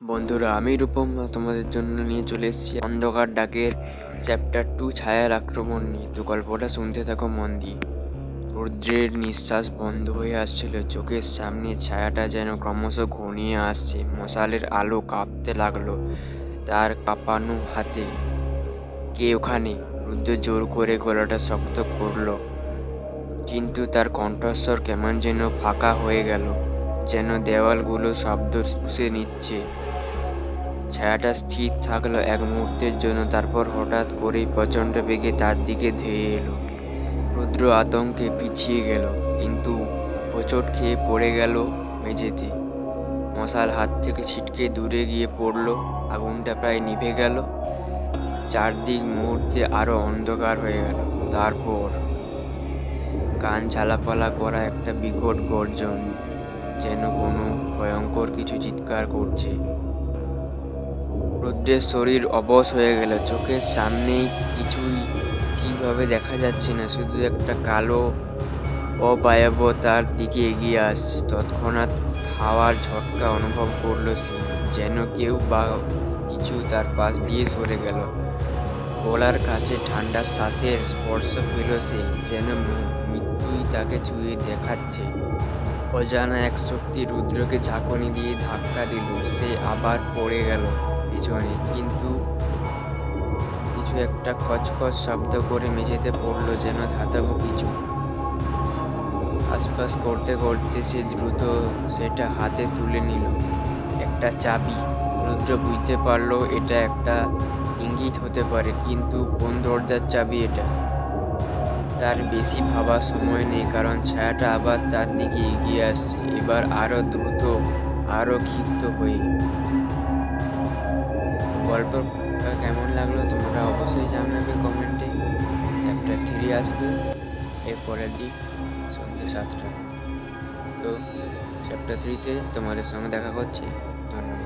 বন্ধুরা, আমি রূপম তোমাদের জন্য নিয়ে চলে এসেছি অন্ধকার ডাকের চ্যাপ্টার 2 ছায়ার আক্রমণ নিয়ে। তো গল্পটা শুনতে থাকো মন দিয়ে। রুদ্রের নিঃশ্বাস বন্ধ হয়ে আসছিল, চোখের সামনে ছায়াটা যেন ক্রমশ ঘনিয়ে আসছে। মশালের আলো কাঁপতে লাগলো তার কাঁপানো হাতে। কে ওখানে? রুদ্র জোর করে গলাটা শক্ত করলো, কিন্তু তার কণ্ঠস্বর কেমন যেন ফাঁকা হয়ে গেল, যেন দেওয়ালগুলো শব্দ শুষে নিচ্ছে। ছায়াটা স্থির থাকলো এক মুহূর্তের জন্য, তারপর হঠাৎ করেই প্রচণ্ড বেগে তার দিকে ধেয়ে এলো। রুদ্র আতঙ্কে পিছিয়ে গেল, কিন্তু হোঁচট খেয়ে পড়ে গেল মেঝেতে। মশাল হাত থেকে ছিটকে দূরে গিয়ে পড়ল। আগুনটা প্রায় নিভে গেল। চারদিক মুহূর্তে আরো অন্ধকার হয়ে গেল। তারপর কান ঝালাপালা করা একটা বিকট গর্জন, যেন কোনো ভয়ঙ্কর কিছু চিৎকার করছে। রুদ্রের শরীর অবশ হয়ে গেল। চোখের সামনেই কিছুই ঠিকভাবে দেখা যাচ্ছে না, শুধু একটা কালো অবয়ব তার দিকে এগিয়ে আসছে। তৎক্ষণাৎ হাওয়ার ঝটকা অনুভব করলো সে, যেন কেউ বা কিছু তার পাশ দিয়ে সরে গেল। গলার কাছে ঠান্ডা শ্বাসের স্পর্শ পেল সে, যেন মৃত্যুই তাকে ছুঁয়ে দেখাচ্ছে। অজানা এক শক্তি রুদ্রকে ঝাঁকুনি দিয়ে ধাক্কা দিল। সে আবার পড়ে গেল পিছনে, কিন্তু কিছু একটা খচখচ শব্দ করে মেঝেতে পড়লো, যেন ধাতব কিছু। আশপাশ করতে করতে সে দ্রুত সেটা হাতে তুলে নিল। একটা চাবি। রুদ্র বুঝতে পারলো এটা একটা ইঙ্গিত হতে পারে, কিন্তু কোন দরজার চাবি এটা? তার বেশি ভাবার সময় নেই, কারণ ছায়াটা আবার তার দিকে এগিয়ে আসছে, এবার আরো দ্রুত, আরো ক্ষিপ্ত হয়ে। গল্পটা কেমন লাগলো তোমরা অবশ্যই জানাবে কমেন্টে। চ্যাপ্টার 3 আসবে এর পরের দিন সন্ধ্যে 7টায়। তো চ্যাপ্টার 3-তে তোমাদের সঙ্গে দেখা করছি। ধন্যবাদ।